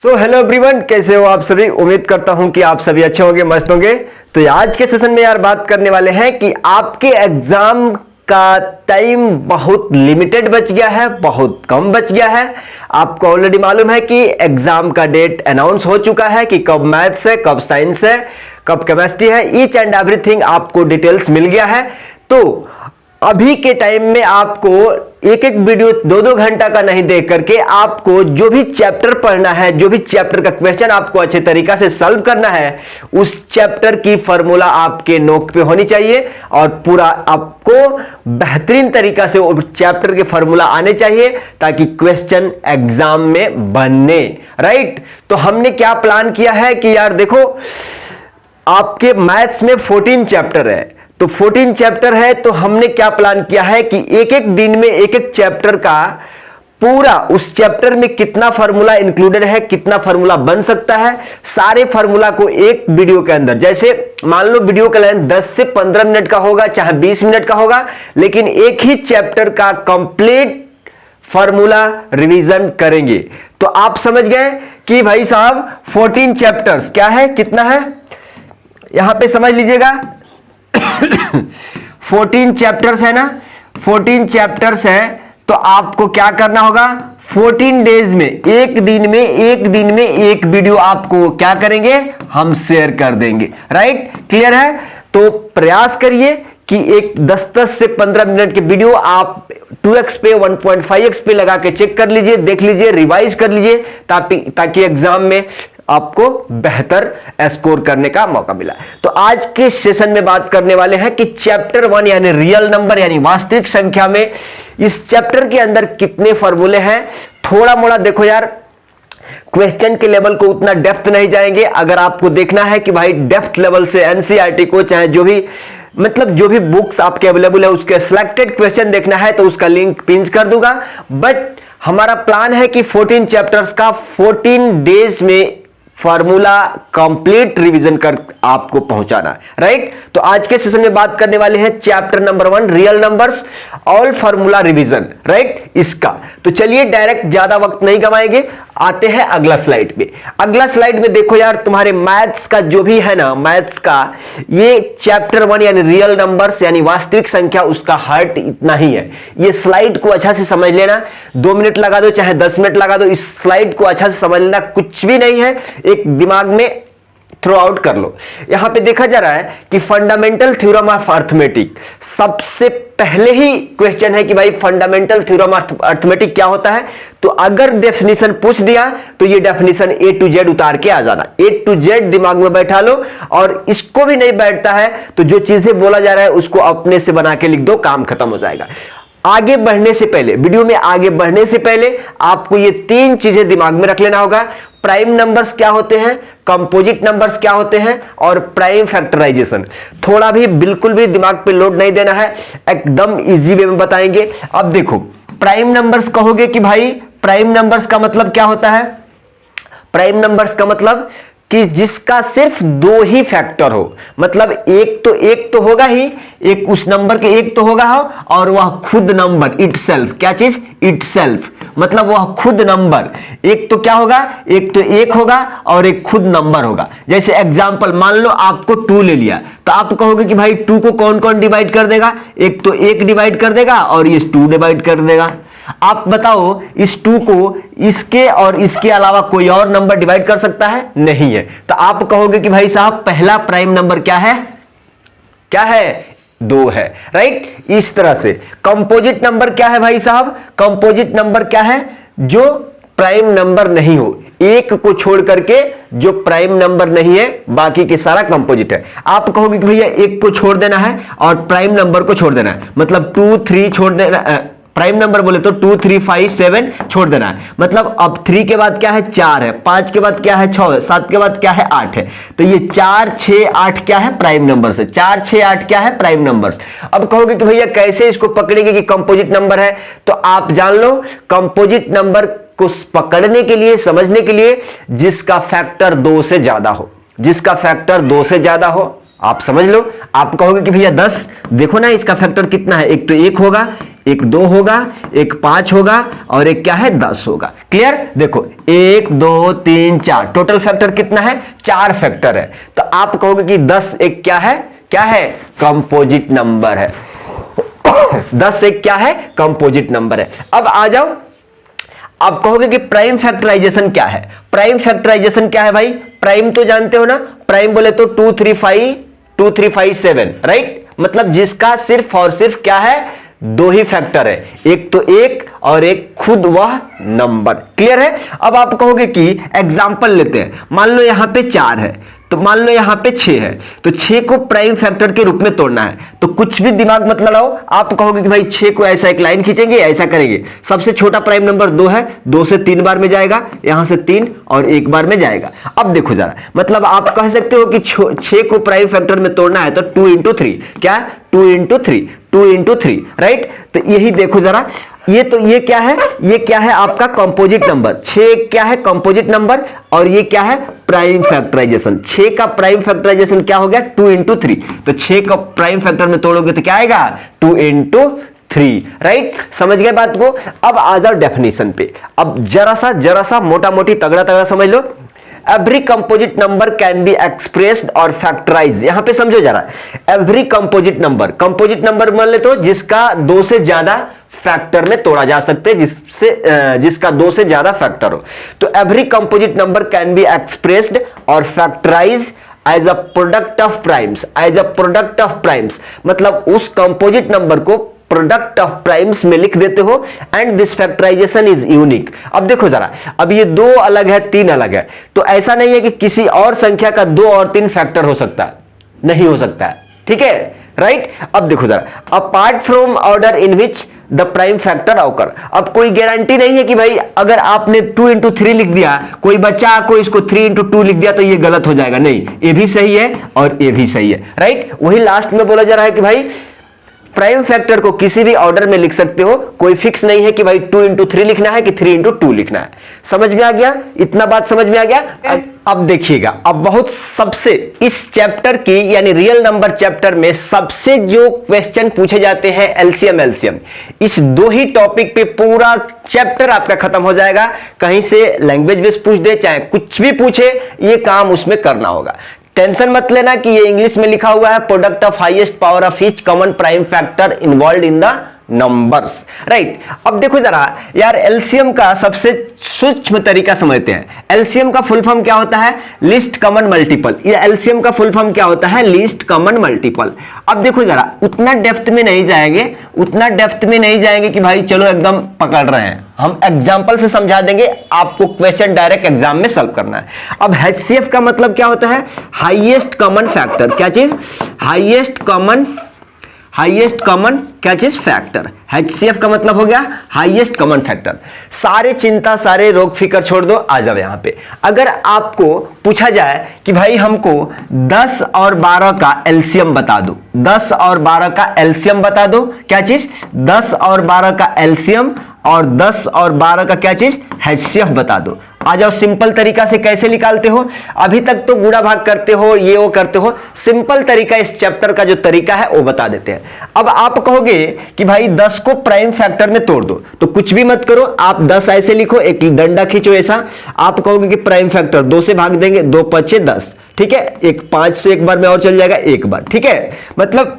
Hello everyone, कैसे हो आप सभी। उम्मीद करता हूं कि आप सभी अच्छे होंगे, मस्त होंगे। तो आज के सेशन में यार बात करने वाले हैं कि आपके एग्जाम का टाइम बहुत लिमिटेड बच गया है, बहुत कम बच गया है। आपको ऑलरेडी मालूम है कि एग्जाम का डेट अनाउंस हो चुका है कि कब मैथ्स है, कब साइंस है, कब केमिस्ट्री है। ईच एंड एवरीथिंग आपको डिटेल्स मिल गया है। तो अभी के टाइम में आपको एक एक वीडियो 2-2 घंटा का नहीं देख करके आपको जो भी चैप्टर पढ़ना है, जो भी चैप्टर का क्वेश्चन आपको अच्छे तरीका से सॉल्व करना है, उस चैप्टर की फॉर्मूला आपके नोट पे होनी चाहिए और पूरा आपको बेहतरीन तरीका से वो चैप्टर के फॉर्मूला आने चाहिए ताकि क्वेश्चन एग्जाम में बने। राइट। तो हमने क्या प्लान किया है कि यार देखो, आपके मैथ्स में 14 चैप्टर है, तो 14 चैप्टर है, तो हमने क्या प्लान किया है कि एक एक दिन में एक एक चैप्टर का पूरा उस चैप्टर में कितना फार्मूला इंक्लूडेड है, कितना फार्मूला बन सकता है, सारे फार्मूला को एक वीडियो के अंदर, जैसे मान लो वीडियो का लेंथ 10 से 15 मिनट का होगा, चाहे 20 मिनट का होगा, लेकिन एक ही चैप्टर का कंप्लीट फार्मूला रिवीजन करेंगे। तो आप समझ गए कि भाई साहब 14 चैप्टर्स क्या है, कितना है, यहां पे समझ लीजिएगा। 14 चैप्टर्स है ना, 14 चैप्टर्स है, तो आपको क्या करना होगा, 14 डेज में, एक दिन में एक वीडियो आपको क्या करेंगे, हम शेयर कर देंगे। राइट, क्लियर है। तो प्रयास करिए कि एक 10-10 से 15 मिनट के वीडियो आप 2x पे 1.5x पे लगा के चेक कर लीजिए, देख लीजिए, रिवाइज कर लीजिए, ताकि एग्जाम में आपको बेहतर स्कोर करने का मौका मिला। तो आज के सेशन में बात करने वाले हैं कि चैप्टर 1 यानी रियल नंबर यानी वास्तविक संख्या में इस चैप्टर के अंदर कितने फॉर्मूले हैं। थोड़ा मोड़ा देखो यार, क्वेश्चन के लेवल को उतना डेप्थ नहीं जाएंगे। अगर आपको देखना है कि भाई डेप्थ लेवल से एनसीईआरटी को, चाहे जो भी जो भी बुक्स आपके अवेलेबल है, उसके सिलेक्टेड क्वेश्चन देखना है तो उसका लिंक पिन कर दूंगा। बट हमारा प्लान है कि 14 चैप्टर्स का 14 डेज में फार्मूला कंप्लीट रिवीजन कर आपको पहुंचाना है। राइट। तो आज के सेशन में बात करने वाले हैं chapter number 1 real numbers all formula revision. Right, इसका तो चलिए डायरेक्ट ज्यादा वक्त नहीं गवाएंगे, आते हैं अगला स्लाइड पे। अगला स्लाइड में देखो यार, तुम्हारे मैथ्स का जो भी है ना, मैथ्स का ये चैप्टर 1 यानी रियल नंबर्स यानी वास्तविक संख्या, उसका हार्ट इतना ही है। ये स्लाइड को अच्छा से समझ लेना, 2 मिनट लगा दो चाहे 10 मिनट लगा दो, इस स्लाइड को अच्छा से समझ लेना, कुछ भी नहीं है, एक दिमाग में थ्रो आउट कर लो। यहां पे देखा जा रहा है कि फंडामेंटल थ्योरम ऑफ अर्थमेटिक, सबसे पहले ही क्वेश्चन है कि भाई फंडामेंटल थ्योरम ऑफ अर्थमेटिक क्या होता है। तो अगर डेफिनेशन पूछ दिया तो ये डेफिनेशन A to Z उतार के आ जाना, A to Z दिमाग में बैठा लो। और इसको भी नहीं बैठता है तो जो चीजें बोला जा रहा है उसको अपने से बना के लिख दो, काम खत्म हो जाएगा। आगे बढ़ने से पहले, वीडियो में आगे बढ़ने से पहले आपको ये 3 चीजें दिमाग में रख लेना होगा। प्राइम नंबर्स क्या होते हैं, कंपोजिट नंबर्स क्या होते हैं, और प्राइम फैक्टराइजेशन। थोड़ा भी बिल्कुल भी दिमाग पे लोड नहीं देना है, एकदम इजी वे में बताएंगे। अब देखो, प्राइम नंबर्स कहोगे कि भाई प्राइम नंबर्स का मतलब क्या होता है। प्राइम नंबर्स का मतलब कि जिसका सिर्फ 2 ही फैक्टर हो, मतलब एक तो होगा ही, एक उस नंबर के एक तो होगा हो, और वह खुद नंबर इटसेल्फ, क्या चीज, इटसेल्फ, मतलब वह खुद नंबर। एक तो क्या होगा, एक तो एक होगा और एक खुद नंबर होगा। जैसे एग्जांपल मान लो आपको 2 ले लिया, तो आप कहोगे कि भाई 2 को कौन कौन डिवाइड कर देगा, एक तो 1 डिवाइड कर देगा और ये 2 डिवाइड कर देगा। आप बताओ इस 2 को इसके और इसके अलावा कोई और नंबर डिवाइड कर सकता है, नहीं है। तो आप कहोगे कि भाई साहब पहला प्राइम नंबर क्या है, क्या है, 2 है। राइट। इस तरह से कंपोजिट नंबर क्या है भाई साहब, कंपोजिट नंबर क्या है, जो प्राइम नंबर नहीं हो, एक को छोड़ करके जो प्राइम नंबर नहीं है, बाकी के सारा कंपोजिट है। आप कहोगे कि भैया एक को छोड़ देना है और प्राइम नंबर को छोड़ देना है, मतलब 2, 3 छोड़ देना, प्राइम नंबर बोले तो 2, 3, 5, 7 छोड़ देना है। मतलब अब 3 के बाद क्या है, 4 है, 5 के बाद क्या है, 6 है, 7 के बाद क्या है, 8 है। तो ये 4, 6, 8 क्या है, प्राइम नंबर है। 4, 6, 8 क्या है, प्राइम नंबर्स। अब कहोगे कि भैया कैसे इसको पकड़ेंगे कि कंपोजिट नंबर है, तो आप जान लो कंपोजिट नंबर को पकड़ने के लिए, समझने के लिए, जिसका फैक्टर 2 से ज्यादा हो, जिसका फैक्टर 2 से ज्यादा हो, आप समझ लो। आप कहोगे कि भैया 10, देखो ना इसका फैक्टर कितना है, एक तो 1 होगा, एक 2 होगा, एक 5 होगा और एक क्या है 10 होगा। क्लियर? देखो 1 2 3 4 टोटल फैक्टर कितना है? 4 फैक्टर है। तो आप कहोगे कि 10 एक क्या है? क्या है? कंपोजिट नंबर है। 10 एक क्या है? कंपोजिट नंबर है। अब आ जाओ, आप कहोगे कि प्राइम फैक्टराइजेशन क्या है? प्राइम फैक्टराइजेशन क्या है भाई? प्राइम तो जानते हो ना, प्राइम बोले तो 2 3 5 2 3 5 7, राइट? मतलब जिसका सिर्फ और सिर्फ क्या है? 2 ही फैक्टर है, एक तो एक और एक खुद वह नंबर। क्लियर है? अब आप कहोगे कि एग्जांपल लेते हैं, मान लो यहां पे 4 है, तो मान लो यहां पे 6 है, तो 6 को प्राइम फैक्टर के रूप में तोड़ना है, तो कुछ भी दिमाग मत लड़ाओ, आप कहोगे कि भाई 6 को ऐसा एक लाइन खींचेंगे, ऐसा करेंगे। सबसे छोटा प्राइम नंबर 2 है, 2 से 3 बार में जाएगा, यहां से 3 और 1 बार में जाएगा। अब देखो जरा, मतलब आप कह सकते हो कि 6 को प्राइम फैक्टर में तोड़ना है तो 2 इंटू 3, क्या? 2 इंटू 3, 2 इंटू 3, राइट? तो यही देखो जरा, ये तो ये क्या है? ये क्या है? आपका कंपोजिट नंबर। 6 क्या है? Composite number. और ये क्या है? Prime factorisation. 6 का प्राइम फैक्टराइजेशन क्या हो गया? 2 इंटू 3। तो 6 का प्राइम फैक्टर में तोड़ोगे तो क्या आएगा? 2 इंटू 3, राइट? समझ गए बात को? अब आ जाओ डेफिनेशन पे। अब जरा सा मोटा मोटी तगड़ा समझ लो। Every composite number can be expressed और फैक्टराइज। यहां पे समझो जरा, एवरी कंपोजिट नंबर मान ले तो जिसका 2 से ज्यादा फैक्टर में तोड़ा जा सकते हैं, जिसका 2 से ज्यादा फैक्टर हो। तो every composite number can be expressed और factorize as a product of primes, मतलब उस कंपोजिट नंबर को प्रोडक्ट ऑफ प्राइम्स में लिख देते हो, and this factorization is unique. अब देखो जरा, अब ये 2 अलग है, 3 अलग है, तो ऐसा नहीं है कि किसी और संख्या का 2 और 3 फैक्टर हो सकता है, नहीं हो सकता है, ठीक है, राइट? अब देखो जरा, apart from order in which the prime factor occur. अब कोई गारंटी नहीं है कि भाई अगर आपने 2 इंटू 3 लिख दिया, कोई बच्चा को इसको 3 इंटू 2 लिख दिया तो ये गलत हो जाएगा, नहीं, ये भी सही है और ये भी सही है, राइट? वही लास्ट में बोला जा रहा है कि भाई प्राइम फैक्टर को किसी भी ऑर्डर में लिख सकते हो, कोई फिक्स नहीं है कि भाई 2 इंटू 3 लिखना है कि 3 इंटू 2 लिखना है। समझ में आ गया? इतना बात समझ में आ गया? अब देखिएगा, अब बहुत सबसे इस चैप्टर की यानी रियल नंबर चैप्टर में सबसे जो क्वेश्चन पूछे जाते हैं एलसीएम, इस 2 ही टॉपिक पे पूरा चैप्टर आपका खत्म हो जाएगा। कहीं से लैंग्वेज बेस पूछ दे, चाहे कुछ भी पूछे, ये काम उसमें करना होगा। टेंशन मत लेना कि ये इंग्लिश में लिखा हुआ है, product of highest power of each common prime factor involve in the numbers, right? अब देखो जरा यार, एलसीएम का सबसे सूक्ष्म तरीका समझते हैं। एलसीएम का फुल फॉर्म क्या होता है? Least common multiple. ये एलसीएम का फुल फॉर्म क्या होता है? Least common multiple. अब देखो जरा, उतना डेप्थ में नहीं जाएंगे कि भाई चलो एकदम पकड़ रहे हैं, हम एग्जांपल से समझा देंगे, आपको क्वेश्चन डायरेक्ट एग्जाम में सॉल्व करना है। अब एचसीएफ का मतलब क्या होता है? Highest common factor. क्या चीज? हाईएस्ट कॉमन क्या चीज? फैक्टर। एचसीएफ का मतलब हो गया हाईएस्ट कॉमन फैक्टर। सारे चिंता, सारे रोग फिकर छोड़ दो, आ जाओ यहां पे। अगर आपको पूछा जाए कि भाई हमको 10 और 12 का एलसीएम बता दो, 10 और 12 का एलसीएम बता दो, क्या चीज? 10 और 12 का एलसीएम और 10 और 12 का क्या चीज? एचसीएफ बता दो। आ जाओ, सिंपल तरीका से कैसे निकालते हो? अभी तक तो गुणा भाग करते हो, ये वो करते हो, सिंपल तरीका इस चैप्टर का जो तरीका है वो बता देते हैं। अब आप कहोगे कि भाई 10 को प्राइम फैक्टर में तोड़ दो, तो कुछ भी मत करो, आप 10 ऐसे लिखो, एक डंडा खींचो ऐसा। आप कहोगे कि प्राइम फैक्टर 2 से भाग देंगे, 2 5 10, ठीक है, एक 5 से एक बार में और चल जाएगा, एक बार, ठीक है। मतलब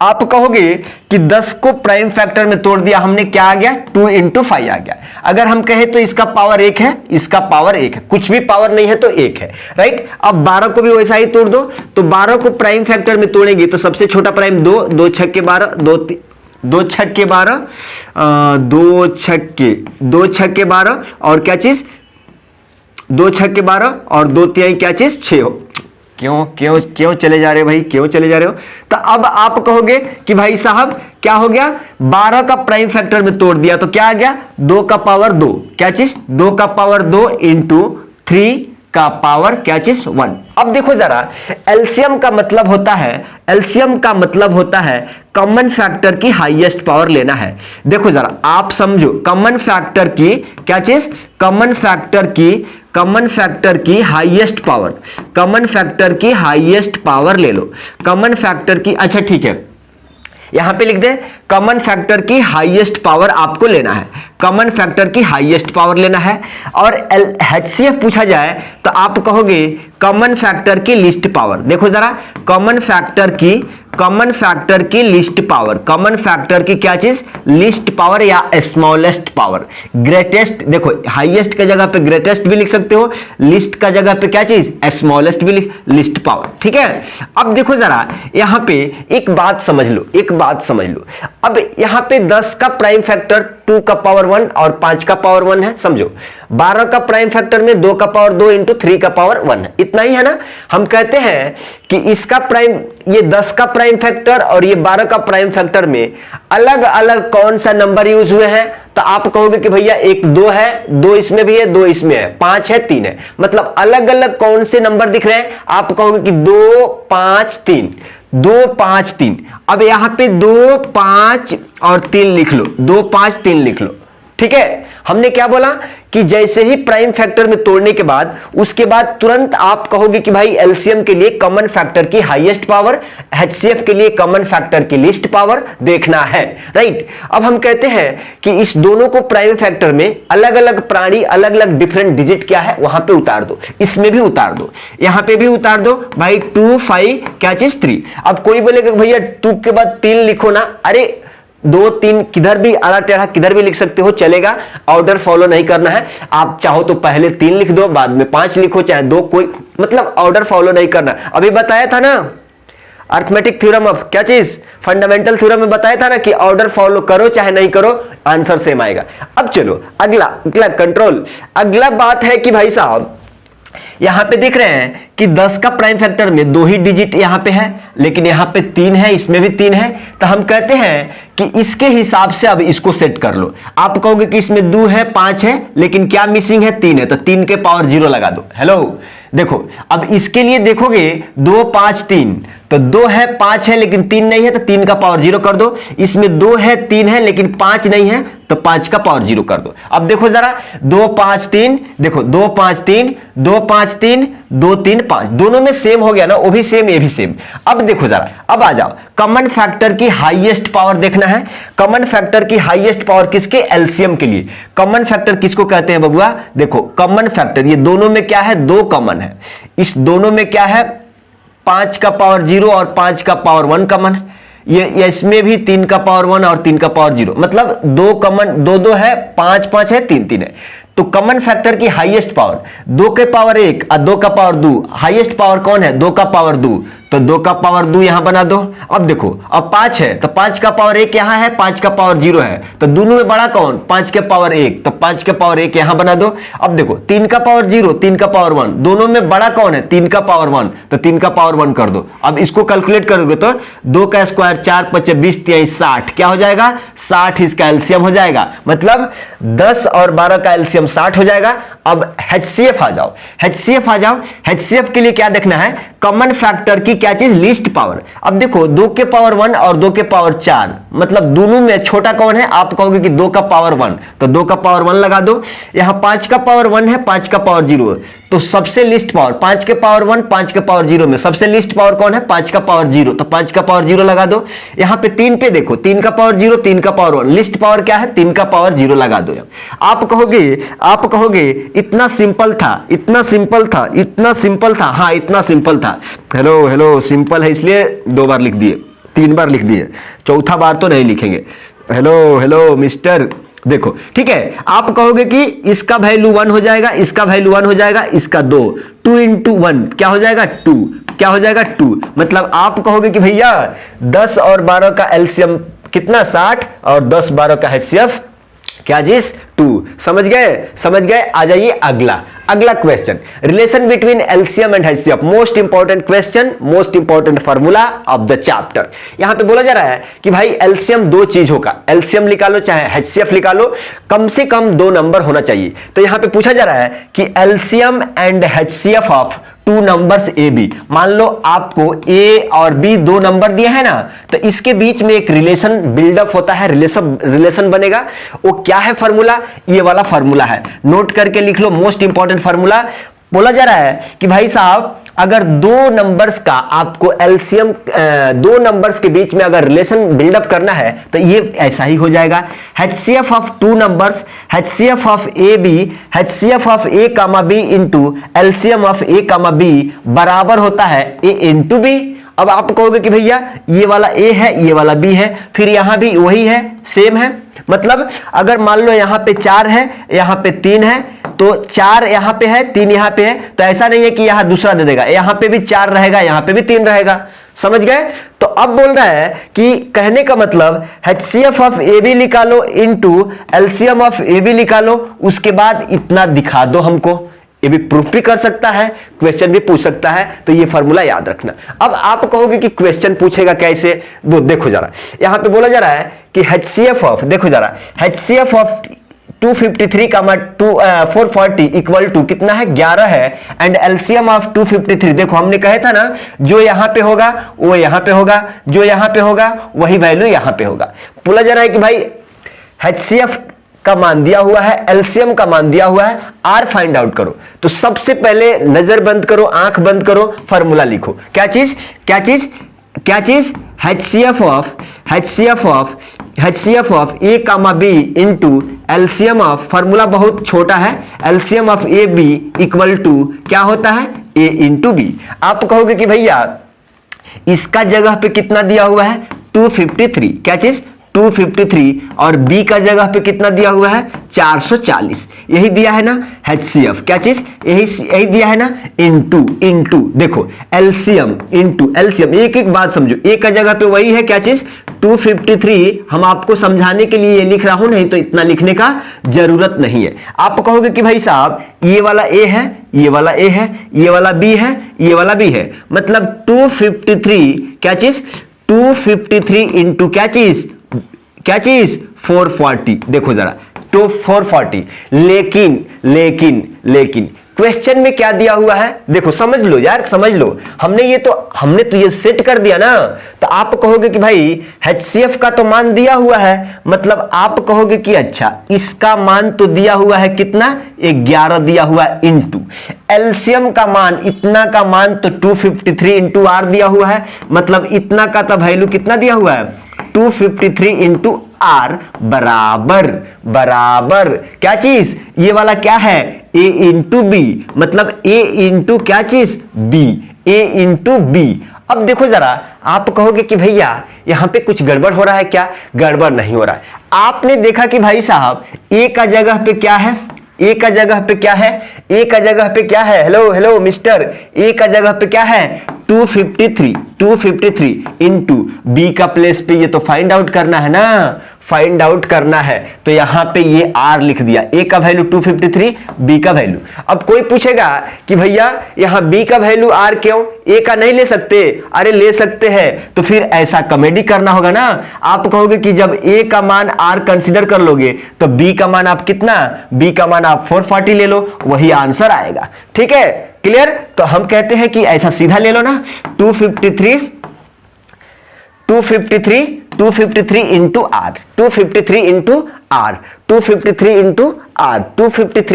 आप कहोगे कि 10 को प्राइम फैक्टर में तोड़ दिया हमने, क्या आ गया? 2 इंटू 5 आ गया। अगर हम कहें तो इसका पावर 1 है, इसका पावर 1 है, कुछ भी पावर नहीं है तो 1 है, राइट? अब 12 को भी वैसा ही तोड़ दो, तो 12 को प्राइम फैक्टर में तोड़ेंगे तो सबसे छोटा प्राइम 2, 2 छक्के 12, 2 छक्के 12, 2 छक्के 12 और क्या चीज? 2 छक्के 12 और 2 तिहाई क्या चीज? 6 हो। क्यों चले जा रहे हो भाई, क्यों चले जा रहे हो? तो अब आप कहोगे कि भाई साहब क्या हो गया? 12 का प्राइम फैक्टर में तोड़ दिया तो क्या आ गया? 2 का पावर 2, क्या चीज? 2 का पावर 2 इंटू 3 का पावर क्या चीज? 1। अब देखो जरा, एलसीएम का मतलब होता है कॉमन फैक्टर की हाईएस्ट पावर लेना है। देखो जरा, आप समझो, कॉमन फैक्टर की क्या चीज? कॉमन फैक्टर की हाईएस्ट पावर ले लो। कॉमन फैक्टर की, अच्छा ठीक है, यहां पे लिख दे कॉमन फैक्टर की हाईएस्ट पावर आपको लेना है, कॉमन फैक्टर की हाईएस्ट पावर लेना है। और HCF पूछा जाए तो आप कहोगे कॉमन फैक्टर की लिस्ट पावर। देखो जरा, कॉमन फैक्टर की लिस्ट पावर, कॉमन फैक्टर की क्या चीज, लिस्ट पावर या स्मॉलेस्ट पावर। ग्रेटेस्ट, देखो हाईएस्ट के जगह पे ग्रेटेस्ट भी लिख सकते हो, लिस्ट का जगह पे क्या चीज, स्मॉलेस्ट भी लिख, लिस्ट पावर। ठीक है, अब देखो जरा यहां पे एक बात समझ लो, एक बात समझ लो। अब यहां पे 10 का प्राइम फैक्टर 2 का पावर 1 और 5 का पावर 1 है, समझो। 12 का प्राइम फैक्टर में 2 का पावर 2 इंटू 3 का पावर 1 है, इतना ही है ना। हम कहते हैं कि इसका प्राइम, ये 10 का प्राइम फैक्टर और ये 12 का प्राइम फैक्टर में अलग अलग कौन सा नंबर यूज हुए हैं, तो आप कहोगे कि भैया एक 2 है, 2 इसमें भी है, 2 इसमें है, 5 है, 3 है, मतलब अलग अलग कौन से नंबर दिख रहे हैं। आप कहोगे कि 2 5 3, 2 5 3। अब यहां पे 2 5 और 3 लिख लो, 2 5 3 लिख लो। ठीक है, हमने क्या बोला कि जैसे ही प्राइम फैक्टर में तोड़ने के बाद उसके बाद तुरंत आप कहोगे कि भाई एलसीएम के लिए कॉमन फैक्टर की हाईएस्ट पावर, एचसीएफ के लिए कॉमन फैक्टर की लिस्ट पावर देखना है, राइट। अब हम कहते हैं कि इस दोनों को प्राइम फैक्टर में अलग अलग प्राणी, अलग अलग डिफरेंट डिजिट क्या है वहां पे उतार दो, इसमें भी उतार दो, यहां पे भी उतार दो भाई। 2 5 क्या चीज 3। अब कोई बोलेगा भैया 2 के बाद 3 लिखो ना, अरे 2 3 किधर भी आड़ा टेढ़ा किधर भी लिख सकते हो, चलेगा, ऑर्डर फॉलो नहीं करना है। आप चाहो तो पहले 3 लिख दो, बाद में 5 लिखो, चाहे 2, कोई मतलब ऑर्डर फॉलो नहीं करना। अभी बताया था ना अर्थमेटिक थ्योरम ऑफ क्या चीज, फंडामेंटल थ्योरम में बताया था ना कि ऑर्डर फॉलो करो चाहे नहीं करो आंसर सेम आएगा। अब चलो अगला कंट्रोल, अगला बात है कि भाई साहब यहां पे देख रहे हैं कि 10 का प्राइम फैक्टर में 2 ही डिजिट यहां पे है, लेकिन यहां पे 3 है, इसमें भी 3 है, तो हम कहते हैं कि इसके हिसाब से अब इसको सेट कर लो। आप कहोगे कि इसमें 2 है 5 है, लेकिन क्या मिसिंग है, 3 है, तो 3 के पावर 0 लगा दो। हेलो देखो, अब इसके लिए देखोगे 2 5 3, तो 2 है 5 है लेकिन 3 नहीं है, तो 3 का पावर 0 कर दो। इसमें 2 है 3 है लेकिन 5 नहीं है, तो 5 का पावर 0 कर दो। अब देखो जरा 2 5 3, देखो 2 5 3, 2 5 3, 2 3 5, दोनों में सेम हो गया ना, वो भी सेम ये भी सेम। अब देखो जरा, अब आ जाओ, कॉमन फैक्टर की हाईएस्ट पावर देखना है। कॉमन फैक्टर की हाईएस्ट पावर किसके, एलसीएम के लिए। कॉमन फैक्टर किसको कहते हैं बबुआ, देखो कॉमन फैक्टर ये दोनों में क्या है, 2 कॉमन है, इस दोनों में क्या है 5 का पावर 0 और 5 का पावर 1 कॉमन है, ये इसमें भी 3 का पावर 1 और 3 का पावर 0, मतलब 2 कॉमन, 2 2 है, 5 5 है, 3 3 है। तो कॉमन फैक्टर की हाईएस्ट पावर 2 के पावर 1 और 2 का पावर 2, हाईएस्ट पावर कौन है, 2 का पावर 2, तो 2 का पावर 2 यहां बना दो। अब देखो अब 5 है तो 5 का पावर 1 यहां है, 5 का पावर 0 है, तो दोनों में बड़ा कौन, 5 के पावर 1, तो 5 के पावर 1 यहां बना दो। अब देखो 3 का पावर 0, 3 का पावर 1, दोनों में बड़ा कौन है, 3 का पावर 1, तो 3 का पावर 1 कर दो। अब इसको कैलकुलेट करोगे तो 2 का स्क्वायर 4 5 20 23 60, क्या हो जाएगा 60, इसका एलसीएम हो जाएगा, मतलब 10 और 12 का एलसीएम 60 हो जाएगा। अब HCF आ जाओ, HCF आ जाओ। HCF के लिए क्या देखना है, कॉमन फैक्टर की क्या चीज, लिस्ट पावर। अब देखो 2 के पावर 1 और 2 के पावर 4, मतलब दोनों में छोटा कौन है, आप कहोगे कि 2 का पावर 1, तो 2 का पावर 1 लगा दो। यहां 5 का पावर 1 है, 5 का पावर 0, तो सबसे लिस्ट पावर 5 के पावर 1 5 के पावर 0 में सबसे लिस्ट पावर कौन है, 5 का पावर 0, तो 5 का पावर 0 लगा दो। यहां पे 3 पे देखो 3 का पावर 0, 3 का पावर 1, लिस्ट पावर क्या है, 3 का पावर 0 लगा दो। आप कहोगे इतना सिंपल था, इतना सिंपल था, इतना सिंपल था, हाँ इतना सिंपल था। हेलो सिंपल है इसलिए 2 बार लिख दिए, 3 बार लिख दिए, चौथा बार तो नहीं लिखेंगे। हेलो मिस्टर, देखो ठीक है, आप कहोगे कि इसका वैल्यू 1 हो जाएगा, इसका वैल्यू 1 हो जाएगा, इसका 2, 2 इंटू 1 क्या हो जाएगा 2, क्या हो जाएगा 2, मतलब आप कहोगे कि भैया 10 और 12 का एलसीएम कितना 60 और 10 12 का HCF क्या चीज 2। समझ गए। आ जाइए अगला question, relation between LCM and HCF, most important question, most important formula of the chapter. यहां पे बोला जा रहा है कि भाई एलसीएम 2 चीज होगा, एलसीएम निकालो चाहे HCF निकालो, कम से कम 2 नंबर होना चाहिए। तो यहां पे पूछा जा रहा है कि LCM and HCF of 2 numbers A B, मान लो आपको ए और बी 2 नंबर दिए हैं ना, तो इसके बीच में एक रिलेशन बिल्डअप होता है, रिलेशन बनेगा। वो क्या है फार्मूला, ये वाला फार्मूला है, नोट करके लिख लो, मोस्ट इंपॉर्टेंट फार्मूला। बोला जा रहा है कि भाई साहब अगर दो नंबर्स का आपको एलसीएम, दो नंबर्स के बीच में अगर रिलेशन बिल्डअप करना है तो ये ऐसा ही हो जाएगा। HCF of two numbers, HCF of A B, HCF of A comma B into LCM of A comma B बराबर होता है ए इंटू बी। अब आप कहोगे कि भैया ये वाला ए है, ये वाला बी है, फिर यहां भी वही है, सेम है। मतलब अगर मान लो यहां पे 4 है, यहां पे 3 है, तो 4 यहां पे है, 3 यहां पे है, तो ऐसा नहीं है कि यहां दूसरा दे देगा, यहां पे भी 4 रहेगा, यहां पे भी 3 रहेगा। समझ गए? तो अब बोल रहा है कि कहने का मतलब HCF ऑफ ए बी निकालो into LCM of A B निकालो, उसके बाद इतना दिखा दो हमको। ये भी प्रूफ भी कर सकता है, क्वेश्चन भी पूछ सकता है, तो ये फॉर्मूला याद रखना। अब आप कहोगे कि क्वेश्चन पूछेगा कैसे, वो देखो जरा, यहां पे बोला जा रहा है कि HCF ऑफ, देखो जरा, HCF ऑफ 253 कामा 440 इक्वल टू कितना है, 11 है, एंड एलसीएम ऑफ 253, देखो हमने कहा था ना, जो यहां पे होगा वो यहां पे होगा, जो यहां पे होगा वही वैल्यू यहां पे होगा। बोला जा रहा है कि भाई HCF का मान दिया हुआ है, एलसीएम का मान दिया हुआ है, आर फाइंड आउट करो। तो सबसे पहले नजर बंद करो, आंख बंद करो, फॉर्मूला लिखो। क्या चीज, क्या चीज, क्या चीज, HCF of A comma B into LCM of, formula बहुत छोटा है, LCM of A B equal to क्या होता है, ए इंटू बी। आप कहोगे कि भैया इसका जगह पे कितना दिया हुआ है, 253, क्या चीज, 253, और बी का जगह पे कितना दिया हुआ है, 440, यही दिया है ना HCF, क्या चीज, यही दिया है ना, इंटू देखो एलसीएम इंटू एलसीएम, एक एक बात समझो, ए का जगह पे वही है, क्या चीज, 253, हम आपको समझाने के लिए ये लिख रहा हूं, नहीं तो इतना लिखने का जरूरत नहीं है। आप कहोगे कि भाई साहब ये वाला ए है, ये वाला ए है, ये वाला बी है, ये वाला बी है, मतलब 253 क्या चीज, 253 इंटू क्या चीज, क्या चीज, 440, देखो जरा, तो 440, लेकिन क्वेश्चन में क्या दिया हुआ है, देखो समझ लो यार, समझ लो, हमने तो ये सेट कर दिया ना। तो आप कहोगे कि भाई HCF का तो मान दिया हुआ है, मतलब आप कहोगे कि अच्छा इसका मान तो दिया हुआ है कितना, 11 दिया हुआ है, इंटू एलसीएम का मान, इतना का मान तो 253 इंटू आर दिया हुआ है, मतलब इतना का तो वैल्यू कितना दिया हुआ है, 253 इंटू आर बराबर क्या चीज, ये वाला क्या है, ए इंटू बी, मतलब ए इंटू क्या चीज, बी, ए इंटू बी। अब देखो जरा, आप कहोगे कि भैया यहां पे कुछ गड़बड़ हो रहा है क्या, गड़बड़ नहीं हो रहा है। आपने देखा कि भाई साहब ए का जगह पे क्या है, ए का जगह पे क्या है, ए का जगह पे क्या है, हेलो मिस्टर, ए का जगह पे क्या है, 253 इंटू बी का प्लेस पे ये तो फाइंड आउट करना है ना, फाइंड आउट करना है, तो यहां पे ये आर लिख दिया, ए का वैल्यू 253, बी का वैल्यू। अब कोई पूछेगा कि भैया यहां बी का वैल्यू आर क्यों, ए का नहीं ले सकते, अरे ले सकते हैं, तो फिर ऐसा कॉमेडी करना होगा ना। आप कहोगे कि जब ए का मान आर कंसीडर कर लोगे तो बी का मान आप कितना, बी का मान आप 440 ले लो, वही आंसर आएगा। ठीक है, क्लियर? तो हम कहते हैं कि ऐसा सीधा ले लो ना, 253 इंटू आर, 253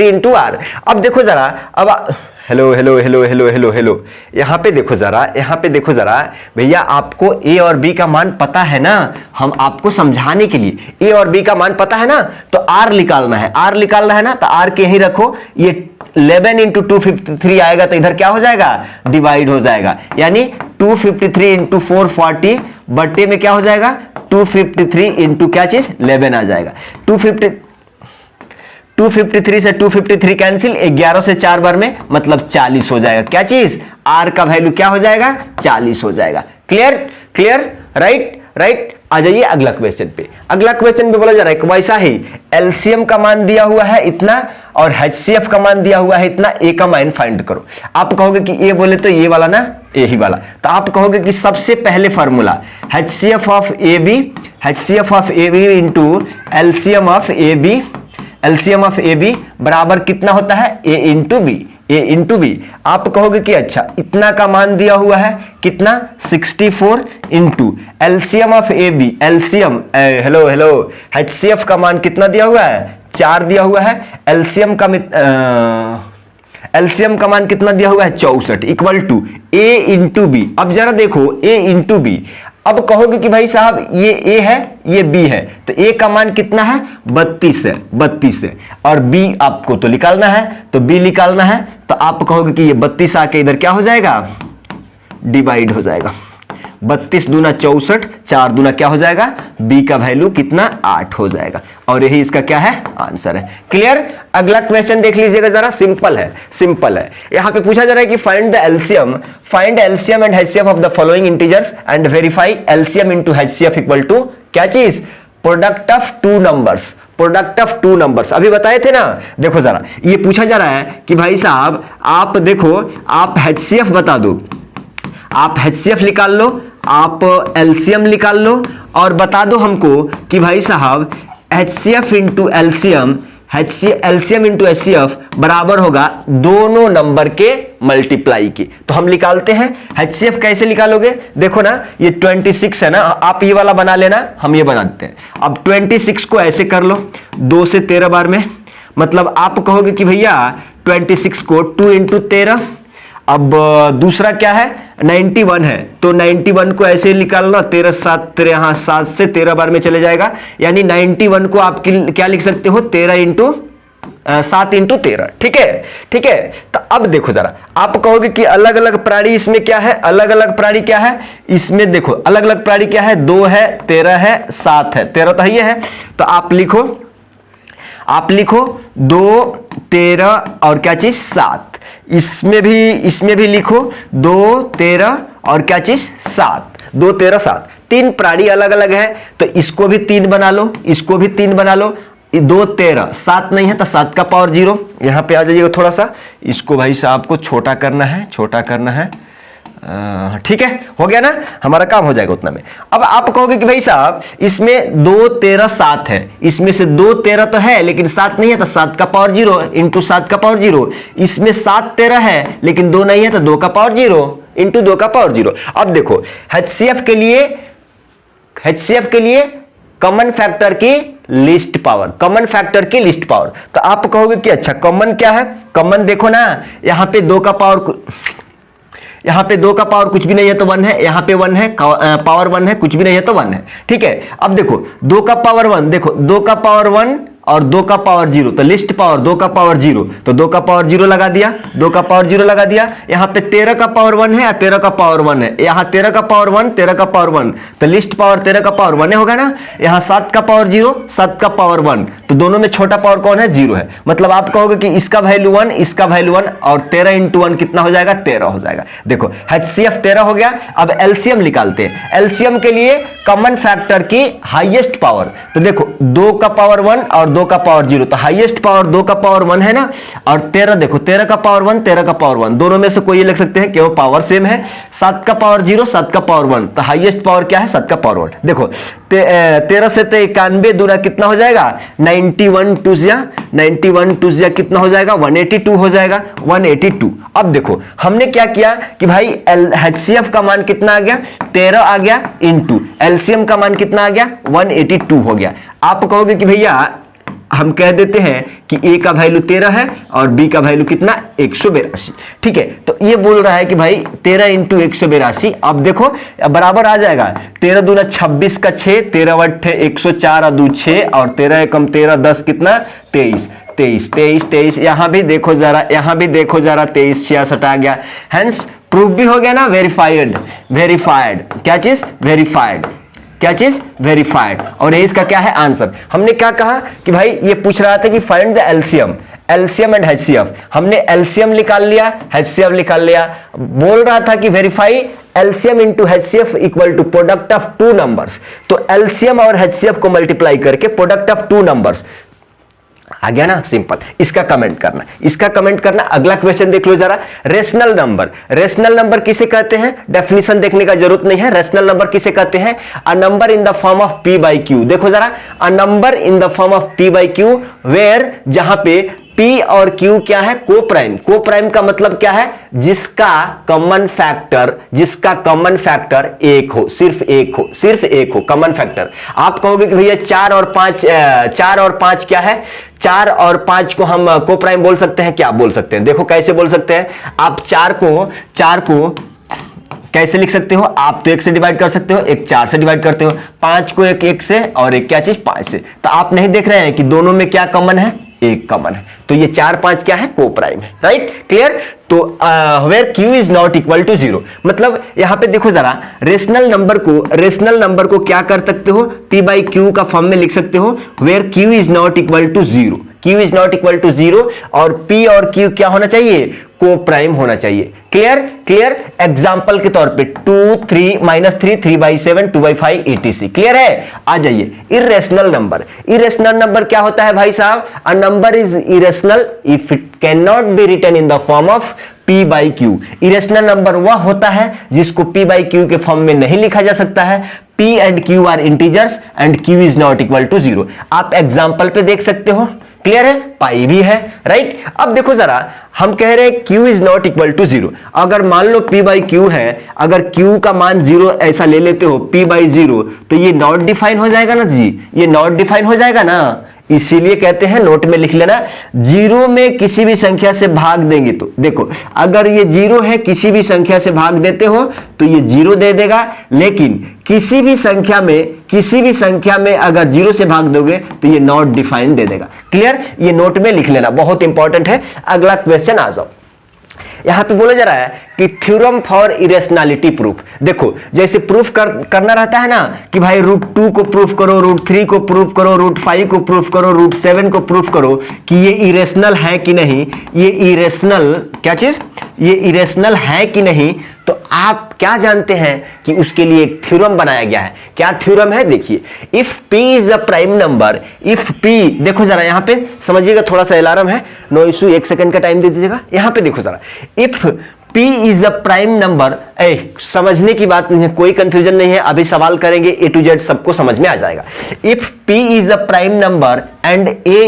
इंटू आर। अब देखो जरा, अब हेलो, यहां पे देखो जरा, भैया आपको ए और बी का मान पता है ना, हम आपको समझाने के लिए, ए और बी का मान पता है ना, तो आर निकालना है ना, तो आर के ही रखो, ये 11 इंटू 253 आएगा, तो इधर क्या हो जाएगा, डिवाइड हो जाएगा, यानी 253 इंटू 440 बट्टे में क्या हो जाएगा, 253 इंटू क्या चीज, 11 आ जाएगा। 253 से 253 कैंसिल, 11 से 4 बार में मतलब 40 हो जाएगा, क्या चीज, आर का वैल्यू क्या हो जाएगा, 40 हो जाएगा। Clear, right. आ जाइए अगला क्वेश्चन पे। अगला क्वेश्चन पे बोला जा रहा है वैसा ही एलसीएम का मान दिया हुआ है इतना और HCF का मान दिया हुआ है इतना, ए का मान फाइंड करो। आप कहोगे कि ए बोले तो ये वाला ना, यही वाला, तो आप कहोगे कि सबसे पहले formula HCF of A B into LCM of A B बराबर कितना होता है, ए इंटू बी। आप कहोगे कि अच्छा इतना का मान दिया हुआ है कितना, 64 into LCM of A B, hello HCF का मान कितना दिया हुआ है, 4 दिया हुआ है, एलसीएम का एलसीएम का मान कितना दिया हुआ है 64 equal to a into B. अब जरा देखो a इंटू बी, अब कहोगे कि भाई साहब ये a है ये b है, तो a का मान कितना है 32 है, 32 है, और b आपको तो निकालना है, तो b निकालना है, तो आप कहोगे कि ये 32 आके इधर क्या हो जाएगा, डिवाइड हो जाएगा। 32 दूना 64, 4 दूना क्या हो जाएगा, b का वैल्यू कितना 8 हो जाएगा, और यही इसका क्या है आंसर है। क्लियर। अगला क्वेश्चन देख लीजिएगा जरा, सिंपल है, सिंपल है। यहां पे पूछा जा रहा है कि find the LCM, find LCM and HCF of the following integers and verify LCM into HCF equal to क्या चीज, product of two numbers, product of two numbers अभी बताए थे ना। देखो जरा ये पूछा जा रहा है कि भाई साहब आप देखो, आप एचसीएफ बता दो, आप एचसीएफ निकाल लो, आप एलसीएम निकाल लो, और बता दो हमको कि भाई साहब HCF into LCM, LCM into HCF बराबर होगा दोनों नंबर के मल्टीप्लाई की। तो हम निकालते हैं एचसीएफ। कैसे निकालोगे, देखो ना ये 26 है ना, आप ये वाला बना लेना, हम ये बना देते हैं। अब 26 को ऐसे कर लो 2 से 13 बार में, मतलब आप कहोगे कि भैया 26 को 2 इंटू 13, अब दूसरा क्या है 91 है, तो 91 को ऐसे निकालना 13 7 13, यहां 7 से 13 बार में चले जाएगा, यानी 91 को आप क्या लिख सकते हो 13 इंटू 7 इंटू 13। ठीक है, ठीक है। तो अब देखो जरा, आप कहोगे कि अलग अलग प्राणी इसमें क्या है, अलग अलग प्राणी क्या है इसमें, देखो अलग अलग प्राणी क्या है, 2 है 13 है 7 है, 13 तो ये है, तो आप लिखो, आप लिखो 2 13 और क्या चीज 7, इसमें भी लिखो 2 13 और क्या चीज 7, 2 13 7, तीन प्राणी अलग अलग है, तो इसको भी 3 बना लो, इसको भी 3 बना लो। 2 13 7 नहीं है तो 7 का पावर 0, यहां पे आ जाइएगा थोड़ा सा, इसको भाई साहब को छोटा करना है, छोटा करना है, ठीक है, हो गया ना, हमारा काम हो जाएगा उतना में। अब आप कहोगे कि भाई साहब इसमें 2 13 7 है, इसमें से 2 13 तो है लेकिन 7 नहीं है, तो 7 का पावर 0 इंटू 7 का पावर 0, इसमें 7 13 है लेकिन 2 नहीं है, तो 2 का पावर 0 इंटू 2 का पावर 0। अब देखो एचसीएफ के लिए कॉमन फैक्टर की लिस्ट पावर, कॉमन फैक्टर की लिस्ट पावर, तो आप कहोगे कि अच्छा कॉमन क्या है, कॉमन देखो ना, यहां पे 2 का पावर, यहां पे 2 का पावर कुछ भी नहीं है तो 1 है, यहां पे 1 है, पावर 1 है, कुछ भी नहीं है तो 1 है। ठीक है, अब देखो 2 का पावर 1, देखो 2 का पावर 1 और 2 का पावर 0, तो लिस्ट पावर 2 का पावर 0, तो 2 का पावर 0 लगा दिया, 2 का पावर 0 लगा दिया। यहां पे 13 का पावर 1 है या 13 का पावर 1 है, यहां 13 का पावर 1 13 का पावर 1, तो लिस्ट पावर 13 का पावर 1 होगा ना। यहां 7 का पावर 0 7 का पावर 1, तो दोनों में छोटा पावर कौन है 0 है, मतलब आप कहोगे कि इसका वैल्यू 1 इसका वैल्यू 1, और 13 इंटू 1 कितना हो जाएगा 13 हो जाएगा। देखो एचसीएफ 13 हो गया। अब एलसीएम निकालते हैं, एलसीएम के लिए कॉमन फैक्टर की हाईएस्ट पावर, तो देखो 2 का पावर 1 और 2 का पावर 0, तो हाईएस्ट पावर 2 का पावर 1 है ना, और 13 देखो 13 का पावर 1 13 का पावर 1, दोनों में से कोई लिख सकते हैं क्यों पावर सेम है। 7 का पावर 0 7 का पावर 1, तो हाईएस्ट पावर क्या है 7 का पावर 1। देखो 13 से 91 दूना कितना हो जाएगा 91 टू जिया कितना हो जाएगा 182 हो जाएगा 182। अब देखो हमने क्या किया कि भाई एचसीएफ का मान कितना आ गया 13 आ गया, इंटू एलसीएम का मान कितना आ गया 182 हो गया। आप कहोगे कि भैया हम कह देते हैं कि ए का वैल्यू 13 है और बी का वैल्यू कितना 182। ठीक है, तो ये बोल रहा है कि भाई 13 इंटू 182। अब देखो बराबर आ जाएगा 13 दूना 26 का 6, 13 वट 104 2 6, और 13 एकम 13 10 कितना 23 23 23 23। यहां भी देखो जरा, यहां भी देखो जरा 23 66 आ गया, हेंस प्रूफ भी हो गया ना, वेरीफाइड, वेरीफाइड क्या चीज वेरीफाइड, क्या चीज वेरीफाइड, और ये इसका क्या है आंसर। हमने क्या कहा कि भाई ये पूछ रहा था कि find the LCM, LCM and HCF, हमने एलसीएम निकाल लिया एचसीएफ निकाल लिया, बोल रहा था कि verify LCM into HCF equal to product of two numbers, तो एलसीएम और एचसीएफ को मल्टीप्लाई करके प्रोडक्ट ऑफ टू नंबर्स आ गया ना, सिंपल। इसका कमेंट करना, इसका कमेंट करना। अगला क्वेश्चन देख लो जरा, रेशनल नंबर, रेशनल नंबर किसे कहते हैं, डेफिनेशन देखने का जरूरत नहीं है। रेशनल नंबर किसे कहते हैं, a number in the form of p by q। देखो जरा, a number in the form of p by q where, जहां पे P और Q क्या है? को प्राइम। को प्राइम का मतलब क्या है? जिसका कॉमन फैक्टर एक हो, सिर्फ एक हो कॉमन फैक्टर। आप कहोगे कि भैया 4 और 5 क्या है? 4 और 5 को हम को प्राइम बोल सकते हैं क्या? बोल सकते हैं। देखो कैसे बोल सकते हैं। आप 4 को कैसे लिख सकते हो? आप तो 1 से डिवाइड कर सकते हो, एक 4 से डिवाइड करते हो, 5 को एक 1 से और एक क्या चीज 5 से। तो आप नहीं देख रहे हैं कि दोनों में क्या कॉमन है? एक कॉमन है। तो ये 4 5 क्या है? को प्राइम है। Right, clear. तो where Q is not equal to 0, मतलब यहां पे देखो जरा, रेशनल नंबर को क्या कर सकते हो? P बाई Q का फॉर्म में लिख सकते हो, where Q is not equal to 0। Q is not equal to 0 और P और Q क्या होना चाहिए? को प्राइम होना चाहिए। क्लियर। एग्जाम्पल के तौर पे 2 3 -3 3/7 2/5 etc। क्लियर है? आ जाइए। इरेशनल नंबर क्या होता है भाई साहब? A number is irrational if it can not be written in the form of P by Q। Irrational number वह होता है जिसको P बाई Q के फॉर्म में नहीं लिखा जा सकता है। P and Q are integers and Q is not equal to 0। आप एग्जाम्पल पे देख सकते हो। क्लियर है? पाई भी है। राइट, अब देखो जरा, हम कह रहे हैं Q is not equal to 0। अगर मान लो P बाई Q है, अगर Q का मान 0 ऐसा ले लेते हो P बाई 0, तो ये नॉट डिफाइन हो जाएगा ना जी, ये नॉट डिफाइन हो जाएगा ना। इसीलिए कहते हैं, नोट में लिख लेना, 0 में किसी भी संख्या से भाग देंगे तो देखो, अगर ये 0 है, किसी भी संख्या से भाग देते हो तो ये 0 दे देगा, लेकिन किसी भी संख्या में अगर 0 से भाग दोगे तो ये नॉट डिफाइन दे देगा। क्लियर? ये नोट में लिख लेना, बहुत इंपॉर्टेंट है। अगला क्वेश्चन आ जाओ। यहां पे बोला जा रहा है कि थ्योरम फॉर इरेशनैलिटी प्रूफ। देखो, जैसे प्रूफ करना रहता है ना कि भाई √2 को प्रूफ करो, √3 को प्रूफ करो, √5 को प्रूफ करो, √7 को प्रूफ करो कि ये इरेशनल है कि नहीं, ये इरेशनल क्या चीज, ये इरेशनल है कि नहीं। तो आप क्या जानते हैं कि उसके लिए एक थ्योरम बनाया गया है। क्या थ्योरम है? देखिए, if P is a prime number, if P, देखो जरा यहां पे समझिएगा, थोड़ा सा अलार्म है, नो इशू, 1 सेकंड का टाइम दे दीजिएगा। यहां पे देखो जरा, if P is a prime number, समझने की बात नहीं है, कोई कंफ्यूजन नहीं है, अभी सवाल करेंगे A to Z सबको समझ में आ जाएगा। If P is a prime number and A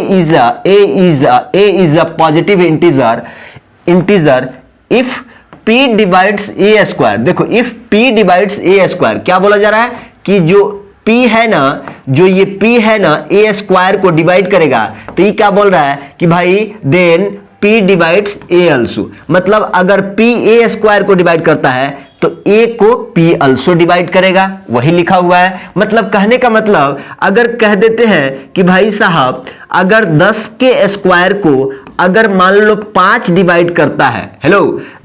is a positive integer, if P divides A square. देखो, if P divides A square, क्या बोला जा रहा है कि जो P है ना, जो ये P है ना, A स्क्वायर को डिवाइड करेगा, तो ये क्या बोल रहा है कि भाई then P divides A also. मतलब अगर P A स्क्वायर को डिवाइड करता है तो A को P अल्सो डिवाइड करेगा, वही लिखा हुआ है। मतलब कहने का मतलब, अगर कह देते हैं कि भाई साहब, अगर 10 के स्क्वायर को अगर मान लो 5 डिवाइड करता है,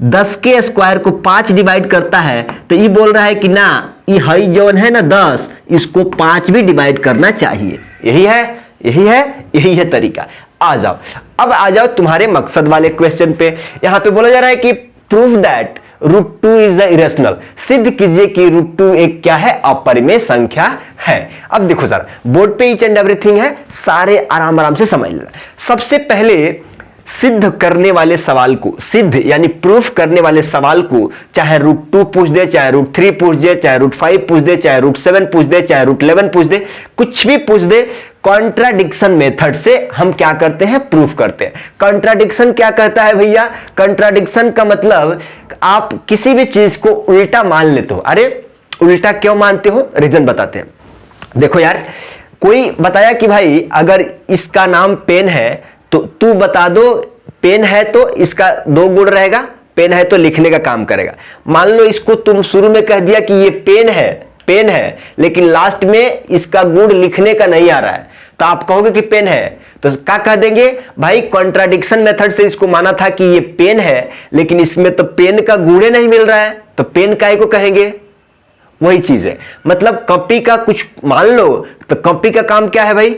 10 के स्क्वायर को 5 डिवाइड करता है, तो ये बोल रहा है कि ना, ये हाई जोन है ना 10, इसको 5 भी डिवाइड करना चाहिए। यही है तरीका। आ जाओ, अब आ जाओ तुम्हारे मकसद वाले क्वेश्चन पे। यहां पे बोला जा रहा है कि prove that √2 is a irrational. सिद्ध कीजिए कि √2 एक क्या है? अपरिमेय संख्या है। अब देखो जरा, बोर्ड पे ईच एंड एवरीथिंग है, सारे आराम से समझ लेना। सबसे पहले सिद्ध करने वाले सवाल को, सिद्ध यानी प्रूफ करने वाले सवाल को, चाहे √2 पूछ दे, चाहे √3 पूछ दे, चाहे √5 पूछ दे, चाहे √7 पूछ दे, चाहे √11 पूछ दे, कुछ भी पूछ दे, कॉन्ट्राडिक्शन मेथड से हम क्या करते हैं? प्रूफ करते हैं। कॉन्ट्राडिक्शन क्या कहता है भैया? कॉन्ट्राडिक्शन का मतलब, आप किसी भी चीज को उल्टा मान लेते हो। अरे उल्टा क्यों मानते हो? रीजन बताते हैं। देखो यार, कोई बताया कि भाई अगर इसका नाम पेन है तो तू बता दो, पेन है तो इसका 2 गुण रहेगा, पेन है तो लिखने का काम करेगा। मान लो इसको तुम शुरू में कह दिया कि ये पेन है, लेकिन लास्ट में इसका गुण लिखने का नहीं आ रहा है, तो आप कहोगे कि पेन है, तो क्या कह देंगे? भाई कॉन्ट्राडिक्शन मेथड से इसको माना था कि ये पेन है, लेकिन इसमें तो पेन का गुण नहीं मिल रहा है, तो पेन काय को कहेंगे? वही चीज है। मतलब कॉपी का कुछ मान लो, तो कॉपी का काम क्या है भाई?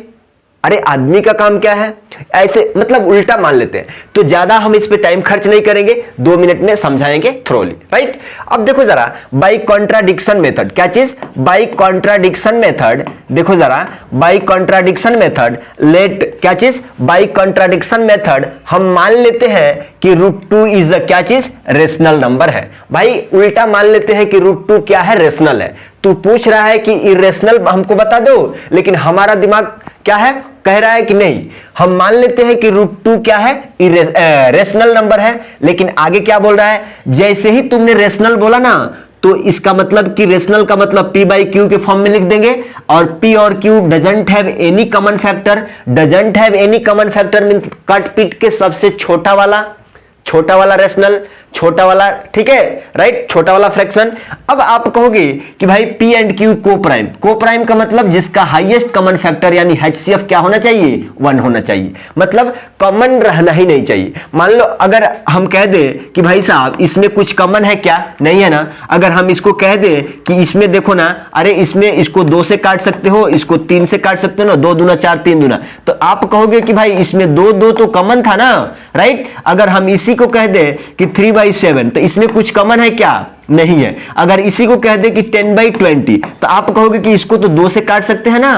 अरे आदमी का काम क्या है? ऐसे मतलब उल्टा मान लेते हैं। तो ज्यादा हम इस पे टाइम खर्च नहीं करेंगे, 2 मिनट में समझाएंगे थ्रोली। राइट, अब देखो जरा, बाय कॉन्ट्राडिक्शन मेथड, क्या चीज? By contradiction method. देखो जरा, बाय कॉन्ट्राडिक्शन मेथड, लेट क्या चीज? बाय कॉन्ट्राडिक्शन मेथड हम मान लेते हैं कि √2 इज अ क्या चीज? रेशनल नंबर है। भाई उल्टा मान लेते हैं कि √2 क्या है? रेशनल है। तू पूछ रहा है कि इरेशनल हमको बता दो, लेकिन हमारा दिमाग क्या है? कह रहा है कि नहीं, हम मान लेते हैं कि √2 क्या है, रेशनल नंबर है, लेकिन आगे क्या बोल रहा है, जैसे ही तुमने रेशनल बोला ना तो इसका मतलब कि रेशनल का मतलब p बाई क्यू के फॉर्म में लिख देंगे, और p और q doesn't have any common factor, doesn't have any common factor means cut पीट के सबसे छोटा वाला रेशनल, छोटा वाला, ठीक है, राइट, छोटा वाला फ्रैक्शन। अब आप कहोगे कि भाई p एंड q को प्राइम का मतलब जिसका हाईएस्ट कॉमन फैक्टर यानी HCF क्या होना चाहिए, 1 होना चाहिए, मतलब कॉमन रहना ही नहीं चाहिए। मान लो अगर हम कह दे कि भाई साहब इसमें कुछ कॉमन है क्या, नहीं है ना, अगर हम इसको कह दे कि इसमें देखो ना, अरे इसमें इसको 2 से काट सकते हो, इसको 3 से काट सकते हो ना, 2 दूना 4 3 दूना, तो आप कहोगे कि भाई इसमें 2 तो कॉमन था ना, राइट। अगर हम इसी को कह दे कि 3/7 तो इसमें कुछ कॉमन है क्या, नहीं है। अगर इसी को कह दे कि 10/20 तो आप कहोगे कि इसको तो 2 से काट सकते हैं ना,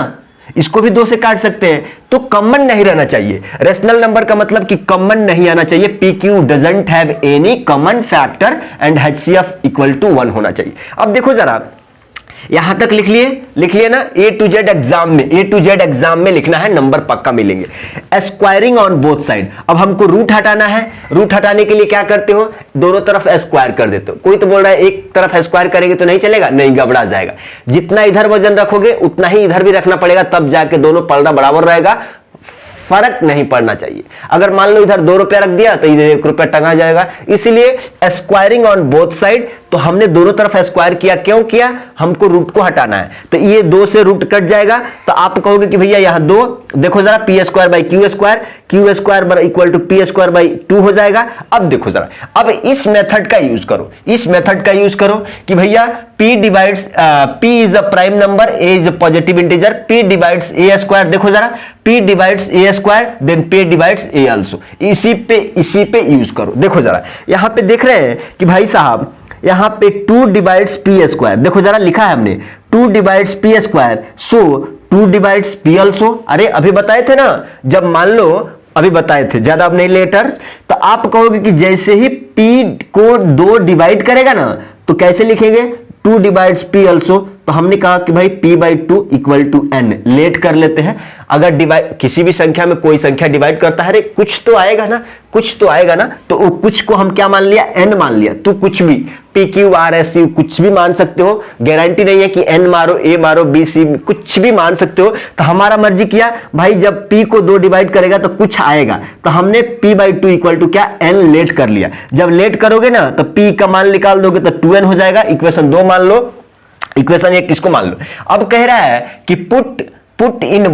इसको भी 2 से काट सकते हैं, तो कॉमन नहीं रहना चाहिए। रेशनल नंबर का मतलब कि कॉमन नहीं आना चाहिए, PQ doesn't have any common factor and HCF equal to 1 होना चाहिए। अब देखो जरा, यहां तक लिख लिए ना, A to Z एग्जाम में लिखना है, नंबर पक्का मिलेंगे। स्क्वायरिंग ऑन बोथ साइड, अब हमको रूट हटाना है, रूट हटाने के लिए क्या करते हो, दोनों तरफ स्क्वायर कर देते हो। कोई तो बोल रहा है एक तरफ स्क्वायर करेंगे तो नहीं चलेगा, नहीं, गड़बड़ा जाएगा। जितना इधर वजन रखोगे उतना ही इधर भी रखना पड़ेगा, तब जाके दोनों पलड़ा बराबर रहेगा, फर्क नहीं पड़ना चाहिए। अगर मान लो इधर 2 रुपया रख दिया तो इधर 1 रुपया टंगा जाएगा, इसलिए स्क्वायरिंग ऑन बोथ साइड, तो हमने दोनों तरफ स्क्वायर किया, क्यों किया, हमको रूट को हटाना है, तो ये 2 से रूट कट जाएगा, तो आप कहोगे कि भैया यहां 2, देखो जरा P² इक्वल टू P² 2 हो जाएगा। अब देखो जरा, अब इस मेथड का यूज करो, कि भैया P is a prime number, A is a positive integer, P divides A², देखो जरा P divides A² then P divides A also, इसी पे यूज करो। देखो जरा यहां पे देख रहे हैं कि भाई साहब यहां पे 2 डिवाइड्स P², देखो जरा लिखा है हमने 2 डिवाइड्स P², सो 2 डिवाइड्स P आल्सो। अरे अभी बताए थे ना, जब मान लो अभी बताए थे, ज्यादा अब नहीं लेटर, तो आप कहोगे कि जैसे ही P को 2 डिवाइड करेगा ना तो कैसे लिखेंगे, 2 डिवाइड्स P आल्सो, तो हमने कहा कि भाई P/2 equal to n, late कर लेते हैं। अगर डिवाइड किसी भी संख्या में कोई संख्या डिवाइड करता है, कुछ तो आएगा ना, तो वो कुछ को हम क्या मान लिया, n मान लिया। तो कुछ भी PQ RS कुछ भी मान सकते हो, गारंटी नहीं है कि n मारो, A मारो, B C कुछ भी मान सकते हो। तो हमारा मर्जी किया भाई, जब P को 2 डिवाइड करेगा तो कुछ आएगा, तो हमने P/2 इक्वल टू क्या, n लेट कर लिया। जब लेट करोगे ना तो P का मान निकाल दोगे तो 2n हो जाएगा, इक्वेशन 2 मान लो, इक्वेशन 1 किसको मान लो। अब कह रहा है कि पुट इन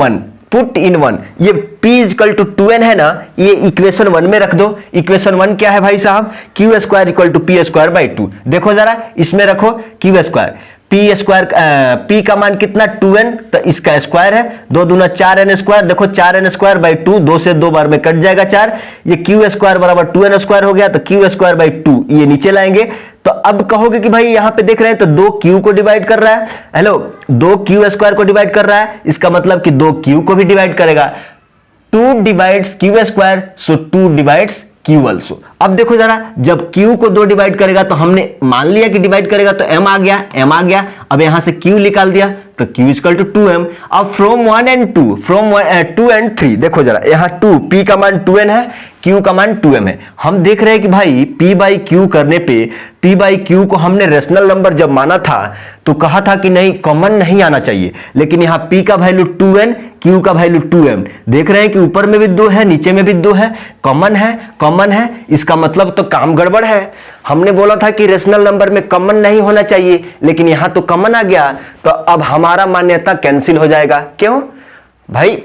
वन, ये P इक्वल टू 2n है ना, ये इक्वेशन 1 में रख दो। इक्वेशन 1 क्या है भाई साहब, Q² इक्वल टू P²/2, देखो जरा इसमें रखो Q², P का मान कितना, 2n, तो इसका स्क्वायर है, 2 दूना 4n², देखो 4n²/2, 2 से 2 बार में कट जाएगा 4, ये Q² बराबर 2n² हो गया, तो Q²/2 ये नीचे लाएंगे। तो अब कहोगे कि भाई यहां पे देख रहे हैं तो 2Q को डिवाइड कर रहा है, हेलो 2Q² को डिवाइड कर रहा है, इसका मतलब कि 2Q को भी डिवाइड करेगा, 2 डिवाइड्स Q², सो 2 डिवाइड्स Q आल्सो। अब देखो जरा, जब Q को 2 डिवाइड करेगा तो हमने मान लिया कि डिवाइड करेगा, तो M आ गया, अब यहां से Q निकाल दिया तो Q इक्वल टू 2m। अब फ्रॉम 1 and 2, फ्रॉम 2 and 3, देखो जरा यहां 2, P का मान 2n है, Q का मान 2m है। हम देख रहे हैं कि भाई P/Q करने पे, P/Q को हमने रेशनल नंबर जब माना था तो कहा था कि नहीं, कॉमन नहीं आना चाहिए, लेकिन यहां P का वैल्यू 2n, Q का वैल्यू 2m, देख रहे हैं कि ऊपर में भी 2 है, नीचे में भी 2 है, कॉमन है, इसका मतलब तो काम गड़बड़ है। हमने बोला था कि रेशनल नंबर में कॉमन नहीं होना चाहिए, लेकिन यहां तो कॉमन आ गया, तो अब हमारा मान्यता कैंसिल हो जाएगा। क्यों भाई,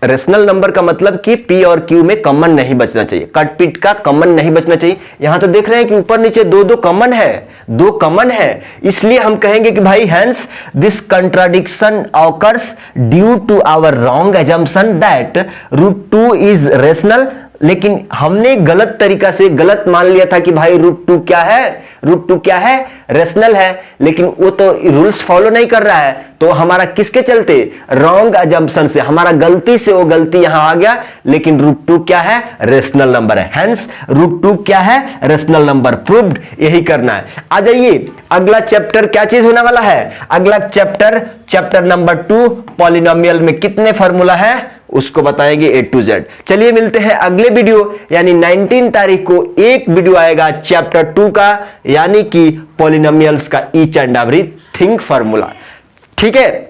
रेशनल नंबर का मतलब कि P और Q में कॉमन नहीं बचना चाहिए, कटपीट का कॉमन नहीं बचना चाहिए। यहां तो देख रहे हैं कि ऊपर नीचे 2 कॉमन है, इसलिए हम कहेंगे कि भाई hence this contradiction occurs due to our wrong assumption that √2 is rational. लेकिन हमने गलत तरीका से गलत मान लिया था कि भाई √2 क्या है, रेशनल है, लेकिन वो तो रूल्स फॉलो नहीं कर रहा है, तो हमारा किसके चलते, रॉन्ग अजम्पशन से, हमारा गलती से वो गलती यहां आ गया। लेकिन √2 क्या है, रेशनल नंबर है, हेंस √2 क्या है, रेशनल नंबर, प्रूव्ड। यही करना है। आ जाइए अगला चैप्टर, क्या चीज होने वाला है, अगला चैप्टर नंबर 2, पॉलिनोमियल में कितने फार्मूला है, उसको बताएंगे A to Z। चलिए मिलते हैं अगले वीडियो, यानी 19 तारीख को एक वीडियो आएगा चैप्टर 2 का, यानी कि पॉलिनोमियल्स का ईच एंड एवरीथिंग फार्मूला। ठीक है।